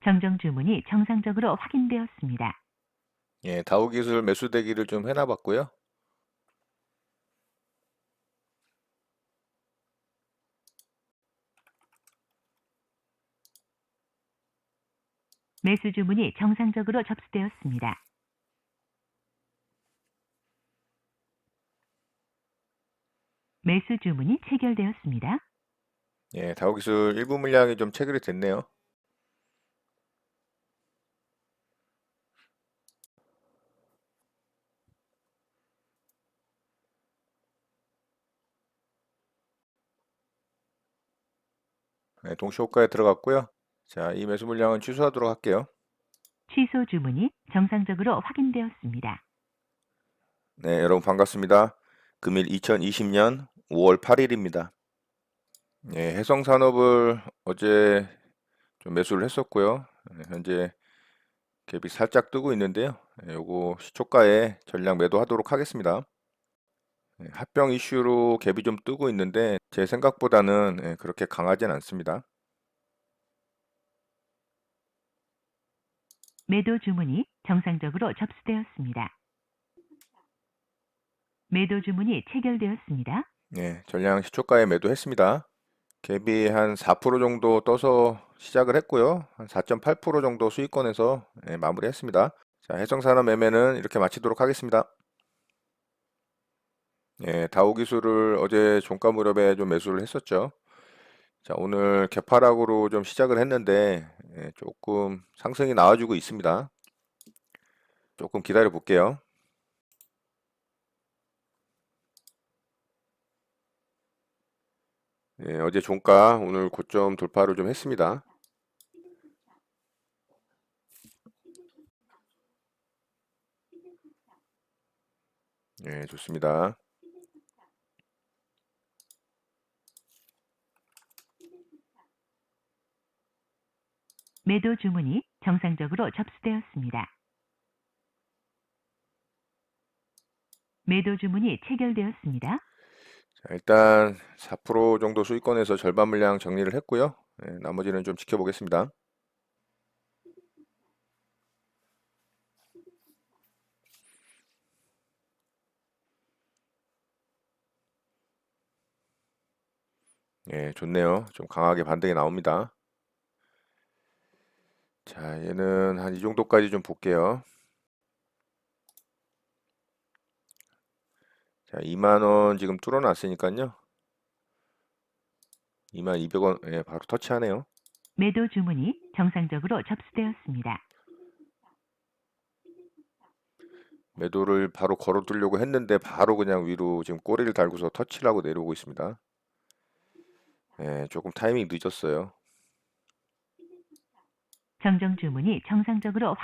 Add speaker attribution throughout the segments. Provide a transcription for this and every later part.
Speaker 1: 정정 주문이 정상적으로 확인되었습니다.
Speaker 2: 예, 다우기술 매수 대기를 좀 해놔봤고요.
Speaker 1: 매수 주문이 정상적으로 접수되었습니다. 매수 주문이 체결되었습니다.
Speaker 2: 예, 다우기술 일부 물량이 좀 체결이 됐네요. 네, 동시호가에 들어갔고요. 자, 이 매수 물량은 취소하도록 할게요.
Speaker 1: 취소 주문이 정상적으로 확인되었습니다.
Speaker 2: 네, 여러분 반갑습니다. 금일 2020년 5월 8일입니다. 예, 해성산업을 어제 좀 매수를 했었고요. 현재 갭이 살짝 뜨고 있는데요. 요거 시초가에 전량 매도하도록 하겠습니다. 합병 이슈로 갭이 좀 뜨고 있는데 제 생각보다는 그렇게 강하진 않습니다.
Speaker 1: 매도 주문이 정상적으로 접수되었습니다. 매도 주문이 체결되었습니다.
Speaker 2: 네, 전량 시초가에 매도했습니다. 갭이 한 4% 정도 떠서 시작을 했고요. 한 4.8% 정도 수익권에서 마무리했습니다. 자, 해성산업 매매는 이렇게 마치도록 하겠습니다. 예, 다우기술을 어제 종가 무렵에 좀 매수를 했었죠. 자, 오늘 개파락으로 좀 시작을 했는데 조금 상승이 나와주고 있습니다. 조금 기다려 볼게요. 어제 종가 오늘 고점 돌파를 좀 했습니다. 좋습니다.
Speaker 1: 매도 주문이 정상적으로 접수되었습니다. 매도 주문이 체결되었습니다.
Speaker 2: 자, 일단 4% 정도 수익권에서 절반 물량 정리를 했고요. 나머지는 좀 지켜보겠습니다. 좋네요. 좀 강하게 반등이 나옵니다. 자, 얘는 한 이 정도까지 좀 볼게요. 자, 2만 원 지금 뚫어놨으니까요. 22,000원 바로 터치하네요.
Speaker 1: 매도 주문이 정상적으로 접수되었습니다.
Speaker 2: 매도를 바로 걸어두려고 했는데 바로 그냥 위로 지금 꼬리를 달고서 터치를 하고 내려오고 있습니다. 조금 타이밍 늦었어요.
Speaker 1: 정정 주문이 정상적으로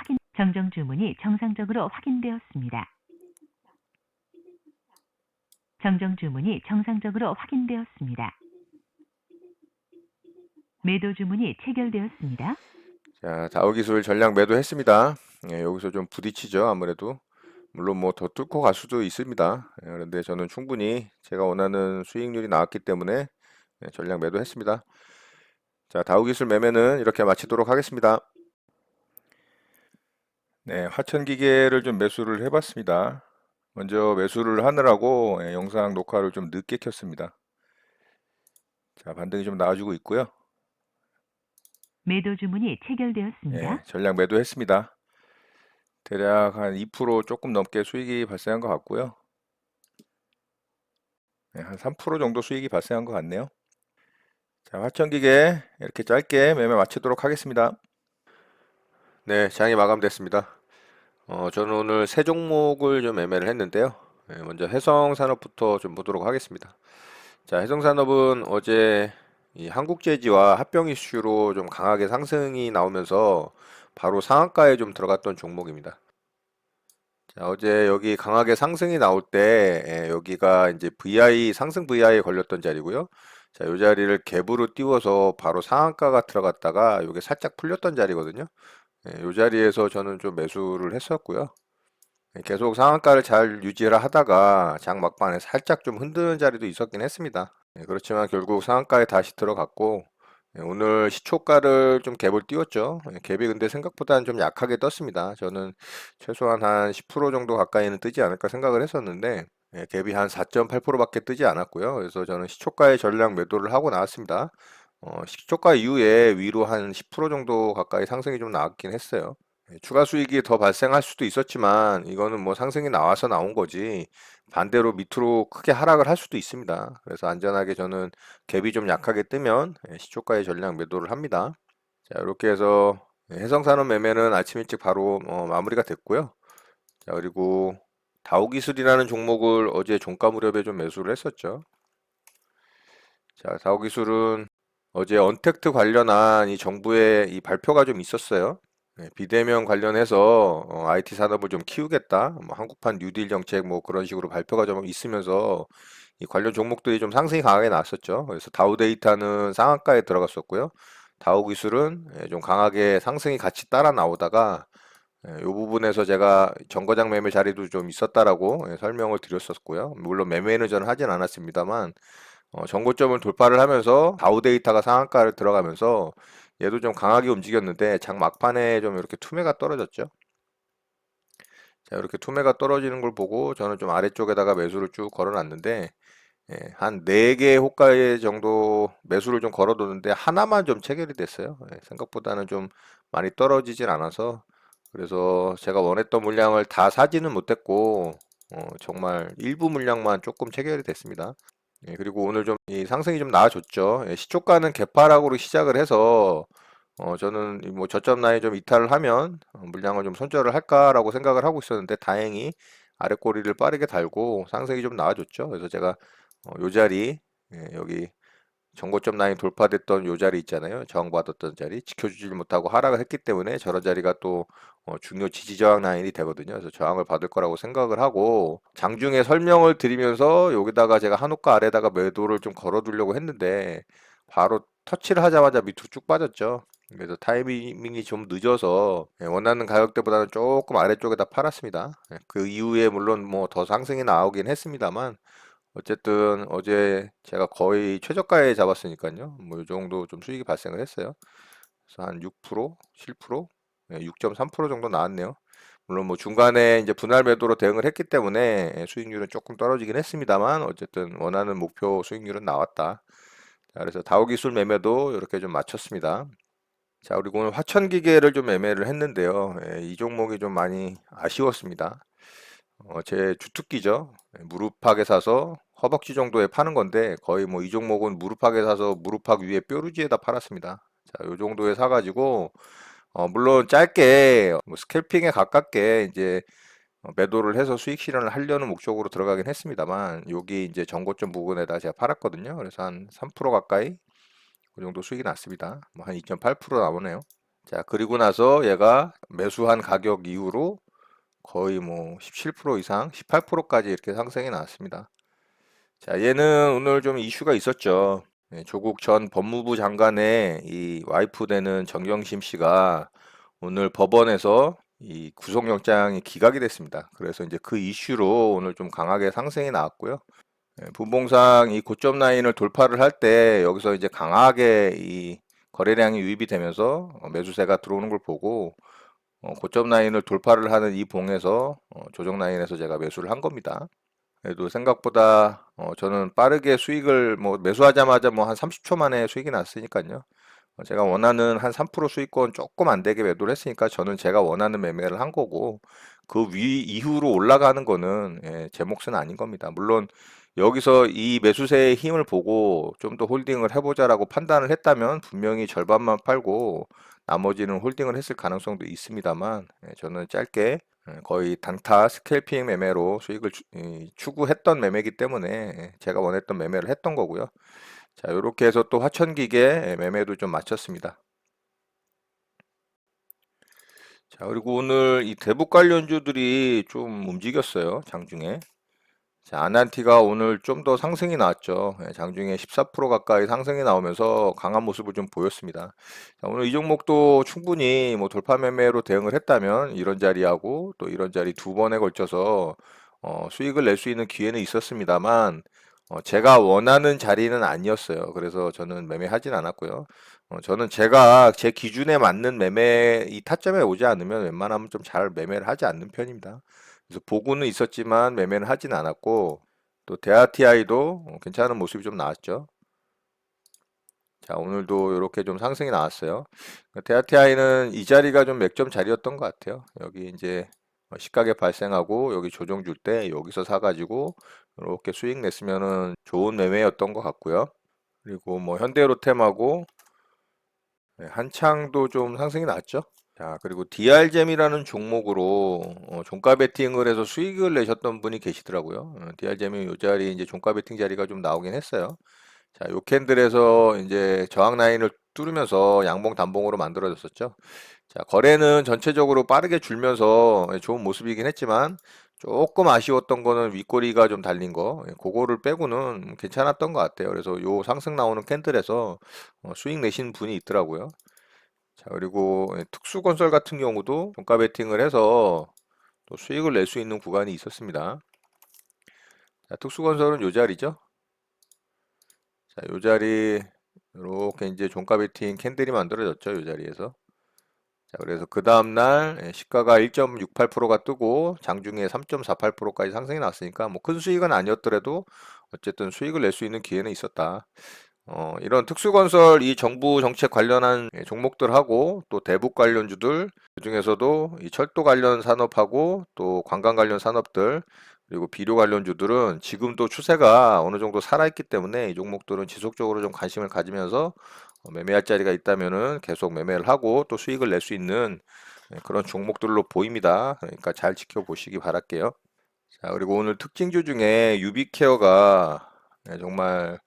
Speaker 1: 확인되었습니다. 정정 주문이 정상적으로 확인되었습니다. 매도 주문이 체결되었습니다.
Speaker 2: 자, 다우기술 전량 매도했습니다. 여기서 좀 부딪히죠, 아무래도. 물론 뭐 더 뚫고 갈 수도 있습니다. 그런데 저는 충분히 제가 원하는 수익률이 나왔기 때문에 전량 매도했습니다. 자, 다우기술 매매는 이렇게 마치도록 하겠습니다. 네, 화천기계를 좀 매수를 해봤습니다. 먼저 매수를 하느라고 영상 녹화를 좀 늦게 켰습니다. 자, 반등이 좀 나와주고 있고요.
Speaker 1: 매도 주문이 체결되었습니다.
Speaker 2: 전량 매도했습니다. 대략 한 2% 조금 넘게 수익이 발생한 것 같고요. 한 3% 정도 수익이 발생한 것 같네요. 자, 화천기계 이렇게 짧게 매매 마치도록 하겠습니다. 네, 장이 마감됐습니다. 저는 오늘 세 종목을 좀 매매를 했는데요. 먼저 해성산업부터 좀 보도록 하겠습니다. 자, 해성산업은 어제 이 한국제지와 합병 이슈로 좀 강하게 상승이 나오면서 바로 상한가에 좀 들어갔던 종목입니다. 자, 어제 여기 강하게 상승이 나올 때 여기가 이제 상승 VI에 걸렸던 자리고요. 자, 이 자리를 갭으로 띄워서 바로 상한가가 들어갔다가 이게 살짝 풀렸던 자리거든요. 이 자리에서 저는 좀 매수를 했었고요. 계속 상한가를 잘 유지를 하다가 장 막판에 살짝 좀 흔드는 자리도 있었긴 했습니다. 그렇지만 결국 상한가에 다시 들어갔고 오늘 시초가를 좀 갭을 띄웠죠. 갭이 근데 생각보다는 좀 약하게 떴습니다. 저는 최소한 한 10% 정도 가까이는 뜨지 않을까 생각을 했었는데 갭이 한 4.8%밖에 뜨지 않았고요. 그래서 저는 시초가에 전량 매도를 하고 나왔습니다. 시초가 이후에 위로 한 10% 정도 가까이 상승이 좀 나왔긴 했어요. 추가 수익이 더 발생할 수도 있었지만 이거는 뭐 상승이 나와서 나온 거지 반대로 밑으로 크게 하락을 할 수도 있습니다. 그래서 안전하게 저는 갭이 좀 약하게 뜨면 시초가에 전량 매도를 합니다. 자, 이렇게 해서 해성산업 매매는 아침 일찍 바로 마무리가 됐고요. 자, 그리고 다우기술이라는 종목을 어제 종가 무렵에 좀 매수를 했었죠. 자, 다우기술은 어제 언택트 관련한 이 정부의 이 발표가 좀 있었어요. 비대면 관련해서 IT 산업을 좀 키우겠다. 뭐 한국판 뉴딜 정책 뭐 그런 식으로 발표가 좀 있으면서 이 관련 종목들이 좀 상승이 강하게 나왔었죠. 그래서 다우데이터는 상한가에 들어갔었고요. 다우기술은 좀 강하게 상승이 같이 따라 나오다가 이 부분에서 제가 정거장 매매 자리도 좀 있었다라고 설명을 드렸었고요. 물론 매매는 저는 하진 않았습니다만 정고점을 돌파를 하면서 다우데이터가 상한가를 들어가면서 얘도 좀 강하게 움직였는데 장 막판에 좀 이렇게 투매가 떨어졌죠. 자, 이렇게 투매가 떨어지는 걸 보고 저는 좀 아래쪽에다가 매수를 쭉 걸어놨는데 한 4개 호가에 정도 매수를 좀 걸어뒀는데 하나만 좀 체결이 됐어요. 생각보다는 좀 많이 떨어지진 않아서 그래서 제가 원했던 물량을 다 사지는 못했고 정말 일부 물량만 조금 체결이 됐습니다. 그리고 오늘 좀 이 상승이 좀 나아졌죠. 시초가는 개파락으로 시작을 해서 저는 이뭐 저점 라인 좀 이탈을 하면 물량을 좀 손절을 할까라고 생각을 하고 있었는데 다행히 아래 꼬리를 빠르게 달고 상승이 좀 나아졌죠. 그래서 제가 요 자리 여기 정고점 라인 돌파됐던 요 자리 있잖아요. 저항받았던 자리 지켜주질 못하고 하락을 했기 때문에 저런 자리가 또 중요 지지 저항 라인이 되거든요. 그래서 저항을 받을 거라고 생각을 하고 장중에 설명을 드리면서 여기다가 제가 한호가 아래다가 매도를 좀 걸어두려고 했는데 바로 터치를 하자마자 밑으로 쭉 빠졌죠. 그래서 타이밍이 좀 늦어서 원하는 가격대보다는 조금 아래쪽에다 팔았습니다. 그 이후에 물론 뭐 더 상승이 나오긴 했습니다만 어쨌든 어제 제가 거의 최저가에 잡았으니까요. 뭐 이 정도 좀 수익이 발생을 했어요. 그래서 한 6%, 7%, 6.3% 정도 나왔네요. 물론 뭐 중간에 이제 분할 매도로 대응을 했기 때문에 수익률은 조금 떨어지긴 했습니다만 어쨌든 원하는 목표 수익률은 나왔다. 자, 그래서 다우기술 매매도 이렇게 좀 마쳤습니다. 자, 그리고 오늘 화천기계를 좀 매매를 했는데요. 이 종목이 좀 많이 아쉬웠습니다. 제 주특기죠. 무릎팍에 사서 허벅지 정도에 파는 건데 거의 뭐 이 종목은 무릎팍에 사서 무릎팍 위에 뾰루지에다 팔았습니다. 자, 요 정도에 사가지고 물론 짧게 뭐 스캘핑에 가깝게 이제 매도를 해서 수익 실현을 하려는 목적으로 들어가긴 했습니다만 여기 이제 전고점 부근에다 제가 팔았거든요. 그래서 한 3% 가까이 그 정도 수익이 났습니다. 뭐 한 2.8% 나오네요. 자, 그리고 나서 얘가 매수한 가격 이후로 거의 뭐 17% 이상, 18%까지 이렇게 상승이 나왔습니다. 자, 얘는 오늘 좀 이슈가 있었죠. 조국 전 법무부 장관의 이 와이프 되는 정경심 씨가 오늘 법원에서 이 구속영장이 기각이 됐습니다. 그래서 이제 그 이슈로 오늘 좀 강하게 상승이 나왔고요. 분봉상 이 고점 라인을 돌파를 할 때 여기서 이제 강하게 이 거래량이 유입이 되면서 매수세가 들어오는 걸 보고 고점 라인을 돌파를 하는 이 봉에서 조정 라인에서 제가 매수를 한 겁니다. 그래도 생각보다 저는 빠르게 수익을 뭐 매수하자마자 뭐 한 30초 만에 수익이 났으니까요. 제가 원하는 한 3% 수익권 조금 안 되게 매도를 했으니까 저는 제가 원하는 매매를 한 거고 그 위 이후로 올라가는 거는 제 몫은 아닌 겁니다. 물론 여기서 이 매수세의 힘을 보고 좀 더 홀딩을 해보자라고 판단을 했다면 분명히 절반만 팔고 나머지는 홀딩을 했을 가능성도 있습니다만 저는 짧게 거의 단타 스캘핑 매매로 수익을 추구했던 매매이기 때문에 제가 원했던 매매를 했던 거고요. 자, 이렇게 해서 또 화천기계 매매도 좀 마쳤습니다. 자, 그리고 오늘 이 대북 관련주들이 좀 움직였어요, 장중에. 자, 아난티가 오늘 좀 더 상승이 나왔죠. 장중에 14% 가까이 상승이 나오면서 강한 모습을 좀 보였습니다. 자, 오늘 이 종목도 충분히 뭐 돌파 매매로 대응을 했다면 이런 자리하고 또 이런 자리 두 번에 걸쳐서 수익을 낼 수 있는 기회는 있었습니다만 제가 원하는 자리는 아니었어요. 그래서 저는 매매하진 않았고요. 저는 제가 제 기준에 맞는 매매 이 타점에 오지 않으면 웬만하면 좀 잘 매매를 하지 않는 편입니다. 그래서 보고는 있었지만 매매는 하진 않았고 또 대하TI도 괜찮은 모습이 좀 나왔죠. 자, 오늘도 이렇게 좀 상승이 나왔어요. 대하TI는 이 자리가 좀 맥점 자리였던 것 같아요. 여기 이제 시가격 발생하고 여기 조정 줄 때 여기서 사가지고 이렇게 수익 냈으면은 좋은 매매였던 것 같고요. 그리고 뭐 현대로템하고 한창도 좀 상승이 났죠. 자, 그리고 DR잼이라는 종목으로 종가 베팅을 해서 수익을 내셨던 분이 계시더라고요. DR잼이 이 자리 이제 종가 베팅 자리가 좀 나오긴 했어요. 자, 요 캔들에서 이제 저항 라인을 뚫으면서 양봉 단봉으로 만들어졌었죠. 자, 거래는 전체적으로 빠르게 줄면서 좋은 모습이긴 했지만 조금 아쉬웠던 거는 윗꼬리가 좀 달린 거, 그거를 빼고는 괜찮았던 것 같아요. 그래서 요 상승 나오는 캔들에서 수익 내신 분이 있더라고요. 자, 그리고 특수건설 같은 경우도 종가 베팅을 해서 또 수익을 낼 수 있는 구간이 있었습니다. 자, 특수건설은 요 자리죠. 자, 요 자리 이렇게 이제 종가 베팅 캔들이 만들어졌죠. 요 자리에서. 자, 그래서 그 다음날 시가가 1.68%가 뜨고 장중에 3.48%까지 상승이 났으니까 뭐 큰 수익은 아니었더라도 어쨌든 수익을 낼 수 있는 기회는 있었다. 이런 특수건설 이 정부 정책 관련한 종목들하고 또 대북 관련주들 그중에서도 이 철도 관련 산업하고 또 관광 관련 산업들 그리고 비료 관련주들은 지금도 추세가 어느 정도 살아있기 때문에 이 종목들은 지속적으로 좀 관심을 가지면서 매매할 자리가 있다면은 계속 매매를 하고 또 수익을 낼 수 있는 그런 종목들로 보입니다. 그러니까 잘 지켜보시기 바랄게요. 자, 그리고 오늘 특징주 중에 유비케어가 정말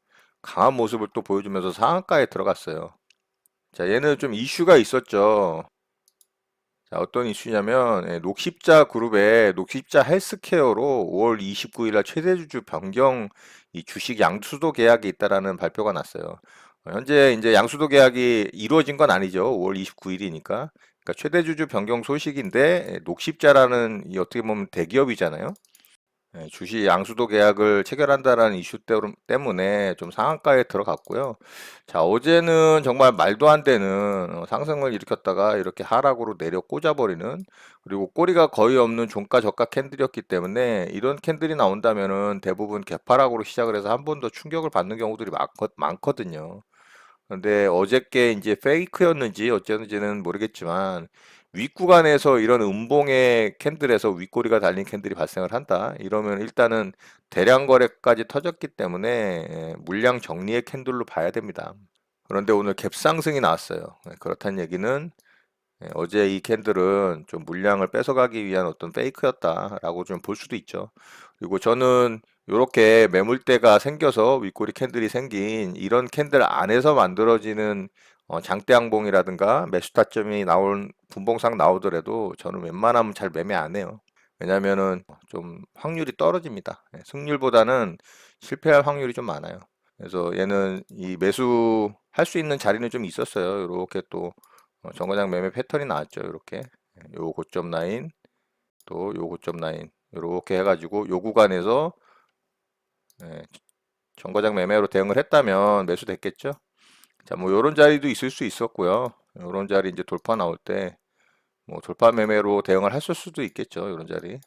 Speaker 2: 강한 모습을 또 보여주면서 상한가에 들어갔어요. 자, 얘는 좀 이슈가 있었죠. 자, 어떤 이슈냐면 녹십자 그룹의 녹십자 헬스케어로 5월 29일 날 최대 주주 변경 이 주식 양수도 계약이 있다라는 발표가 났어요. 현재 이제 양수도 계약이 이루어진 건 아니죠. 5월 29일이니까. 그러니까 최대 주주 변경 소식인데 녹십자라는 이 어떻게 보면 대기업이잖아요. 주식 양수도 계약을 체결한다라는 이슈 때문에 좀 상한가에 들어갔고요. 자, 어제는 정말 말도 안 되는 상승을 일으켰다가 이렇게 하락으로 내려 꽂아버리는 그리고 꼬리가 거의 없는 종가 저가 캔들이었기 때문에 이런 캔들이 나온다면은 대부분 개파락으로 시작을 해서 한 번 더 충격을 받는 경우들이 많거든요. 근데 어저께 이제 페이크였는지 어쨌는지는 모르겠지만 윗구간에서 이런 음봉의 캔들에서 윗꼬리가 달린 캔들이 발생을 한다. 이러면 일단은 대량 거래까지 터졌기 때문에 물량 정리의 캔들로 봐야 됩니다. 그런데 오늘 갭상승이 나왔어요. 그렇다는 얘기는 어제 이 캔들은 좀 물량을 뺏어가기 위한 어떤 페이크였다라고 좀 볼 수도 있죠. 그리고 저는 이렇게 매물대가 생겨서 윗꼬리 캔들이 생긴 이런 캔들 안에서 만들어지는 장대 항봉이라든가 매수 타점이 나온 분봉상 나오더라도 저는 웬만하면 잘 매매 안 해요. 왜냐면은 좀 확률이 떨어집니다. 승률보다는 실패할 확률이 좀 많아요. 그래서 얘는 이 매수할 수 있는 자리는 좀 있었어요. 이렇게 또 정거장 매매 패턴이 나왔죠. 이렇게 요 고점 라인 또 요 고점 라인 이렇게 해가지고 요 구간에서 정거장 매매로 대응을 했다면 매수됐겠죠. 자, 뭐 요런 자리도 있을 수 있었고요. 요런 자리 이제 돌파 나올 때 뭐 돌파 매매로 대응을 했을 수도 있겠죠. 요런 자리.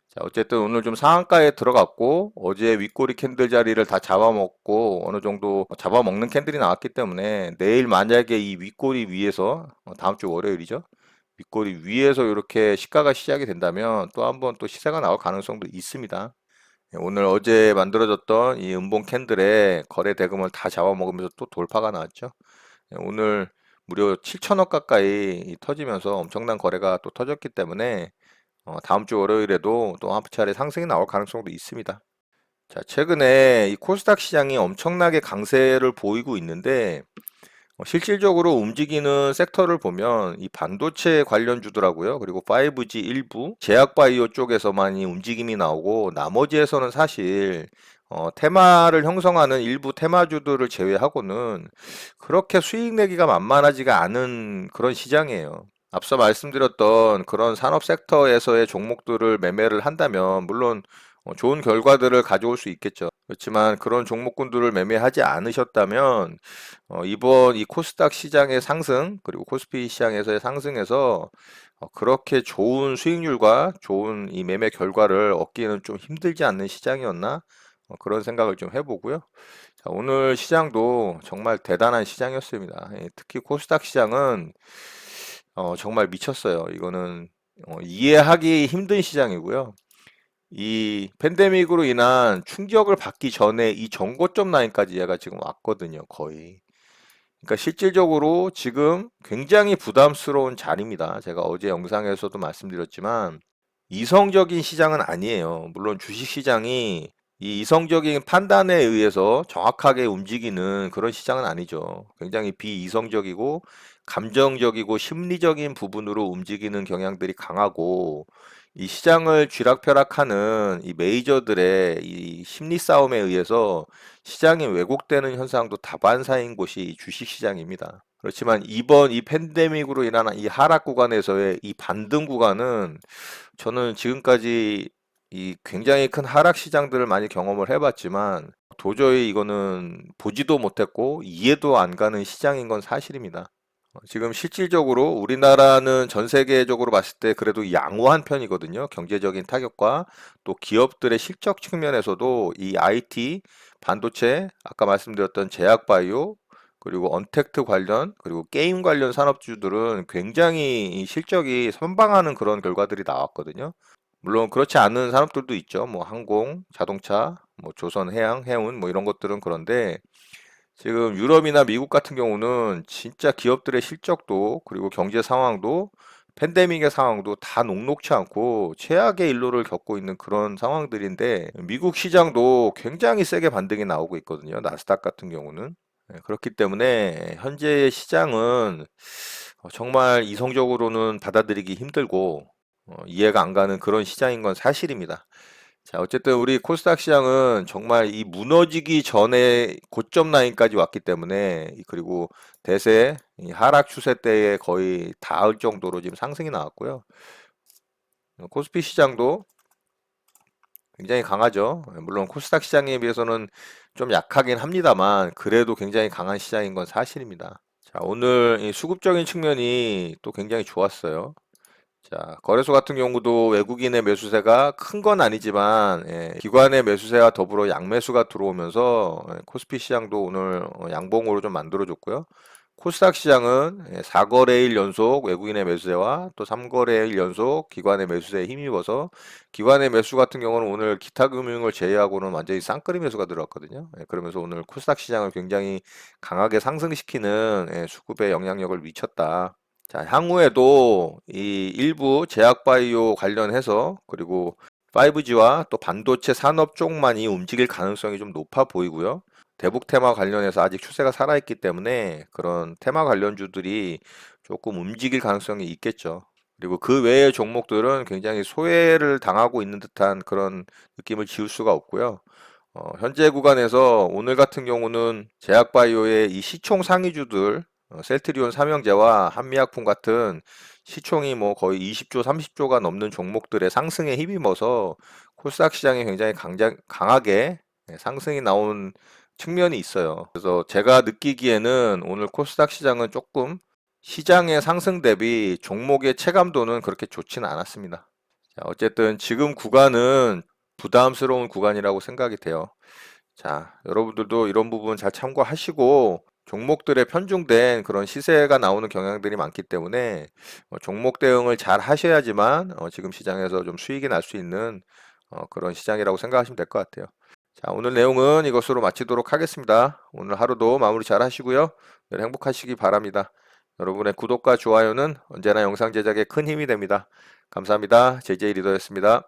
Speaker 2: 자, 어쨌든 오늘 좀 상한가에 들어갔고 어제 윗꼬리 캔들 자리를 다 잡아먹고 어느 정도 잡아먹는 캔들이 나왔기 때문에 내일 만약에 이 윗꼬리 위에서 다음 주 월요일이죠. 윗꼬리 위에서 이렇게 시가가 시작이 된다면 또 한번 또 시세가 나올 가능성도 있습니다. 오늘 어제 만들어졌던 이 음봉 캔들의 거래 대금을 다 잡아먹으면서 또 돌파가 나왔죠. 오늘 무려 7천억 가까이 터지면서 엄청난 거래가 또 터졌기 때문에 다음 주 월요일에도 또 한 차례 상승이 나올 가능성도 있습니다. 자, 최근에 이 코스닥 시장이 엄청나게 강세를 보이고 있는데 실질적으로 움직이는 섹터를 보면 이 반도체 관련주더라고요. 그리고 5G 일부, 제약바이오 쪽에서만 이 움직임이 나오고 나머지에서는 사실 테마를 형성하는 일부 테마주들을 제외하고는 그렇게 수익 내기가 만만하지가 않은 그런 시장이에요. 앞서 말씀드렸던 그런 산업 섹터에서의 종목들을 매매를 한다면 물론 좋은 결과들을 가져올 수 있겠죠. 그렇지만 그런 종목군들을 매매하지 않으셨다면 이번 이 코스닥 시장의 상승 그리고 코스피 시장에서의 상승에서 그렇게 좋은 수익률과 좋은 이 매매 결과를 얻기는 좀 힘들지 않는 시장이었나? 그런 생각을 좀 해보고요. 자, 오늘 시장도 정말 대단한 시장이었습니다. 특히 코스닥 시장은 정말 미쳤어요. 이거는 이해하기 힘든 시장이고요. 이 팬데믹으로 인한 충격을 받기 전에 이 전고점 라인까지 얘가 지금 왔거든요, 거의. 그러니까 실질적으로 지금 굉장히 부담스러운 자리입니다. 제가 어제 영상에서도 말씀드렸지만 이성적인 시장은 아니에요. 물론 주식 시장이 이 이성적인 판단에 의해서 정확하게 움직이는 그런 시장은 아니죠. 굉장히 비이성적이고 감정적이고 심리적인 부분으로 움직이는 경향들이 강하고 이 시장을 쥐락펴락하는 이 메이저들의 이 심리 싸움에 의해서 시장이 왜곡되는 현상도 다반사인 곳이 이 주식 시장입니다. 그렇지만 이번 이 팬데믹으로 인한 이 하락 구간에서의 이 반등 구간은 저는 지금까지 이 굉장히 큰 하락 시장들을 많이 경험을 해봤지만 도저히 이거는 보지도 못했고 이해도 안 가는 시장인 건 사실입니다. 지금 실질적으로 우리나라는 전 세계적으로 봤을 때 그래도 양호한 편이거든요. 경제적인 타격과 또 기업들의 실적 측면에서도 이 IT, 반도체, 아까 말씀드렸던 제약바이오, 그리고 언택트 관련, 그리고 게임 관련 산업주들은 굉장히 이 실적이 선방하는 그런 결과들이 나왔거든요. 물론 그렇지 않은 산업들도 있죠. 뭐 항공, 자동차, 뭐 조선, 해양, 해운 뭐 이런 것들은 그런데 지금 유럽이나 미국 같은 경우는 진짜 기업들의 실적도 그리고 경제 상황도 팬데믹의 상황도 다 녹록치 않고 최악의 일로를 겪고 있는 그런 상황들인데 미국 시장도 굉장히 세게 반등이 나오고 있거든요. 나스닥 같은 경우는. 그렇기 때문에 현재의 시장은 정말 이성적으로는 받아들이기 힘들고 이해가 안 가는 그런 시장인 건 사실입니다. 자, 어쨌든 우리 코스닥 시장은 정말 이 무너지기 전에 고점 라인까지 왔기 때문에 그리고 대세 이 하락 추세 때에 거의 닿을 정도로 지금 상승이 나왔고요. 코스피 시장도 굉장히 강하죠. 물론 코스닥 시장에 비해서는 좀 약하긴 합니다만 그래도 굉장히 강한 시장인 건 사실입니다. 자, 오늘 이 수급적인 측면이 또 굉장히 좋았어요. 자, 거래소 같은 경우도 외국인의 매수세가 큰 건 아니지만 기관의 매수세와 더불어 양매수가 들어오면서 코스피 시장도 오늘 양봉으로 좀 만들어줬고요. 코스닥 시장은 4거래일 연속 외국인의 매수세와 또 3거래일 연속 기관의 매수세에 힘입어서 기관의 매수 같은 경우는 오늘 기타 금융을 제외하고는 완전히 쌍끌이 매수가 들어왔거든요. 그러면서 오늘 코스닥 시장을 굉장히 강하게 상승시키는 수급에 영향력을 미쳤다. 자, 향후에도 이 일부 제약바이오 관련해서 그리고 5G와 또 반도체 산업 쪽만이 움직일 가능성이 좀 높아 보이고요. 대북 테마 관련해서 아직 추세가 살아있기 때문에 그런 테마 관련주들이 조금 움직일 가능성이 있겠죠. 그리고 그 외의 종목들은 굉장히 소외를 당하고 있는 듯한 그런 느낌을 지울 수가 없고요. 현재 구간에서 오늘 같은 경우는 제약바이오의 이 시총 상위주들 셀트리온 삼형제와 한미약품 같은 시총이 뭐 거의 20조, 30조가 넘는 종목들의 상승에 힘입어서 코스닥 시장이 굉장히 강하게 상승이 나온 측면이 있어요. 그래서 제가 느끼기에는 오늘 코스닥 시장은 조금 시장의 상승 대비 종목의 체감도는 그렇게 좋지는 않았습니다. 자, 어쨌든 지금 구간은 부담스러운 구간이라고 생각이 돼요. 자, 여러분들도 이런 부분 잘 참고하시고 종목들의 편중된 그런 시세가 나오는 경향들이 많기 때문에 종목 대응을 잘 하셔야지만 지금 시장에서 좀 수익이 날 수 있는 그런 시장이라고 생각하시면 될 것 같아요. 자, 오늘 내용은 이것으로 마치도록 하겠습니다. 오늘 하루도 마무리 잘 하시고요. 늘 행복하시기 바랍니다. 여러분의 구독과 좋아요는 언제나 영상 제작에 큰 힘이 됩니다. 감사합니다. JJ 리더였습니다.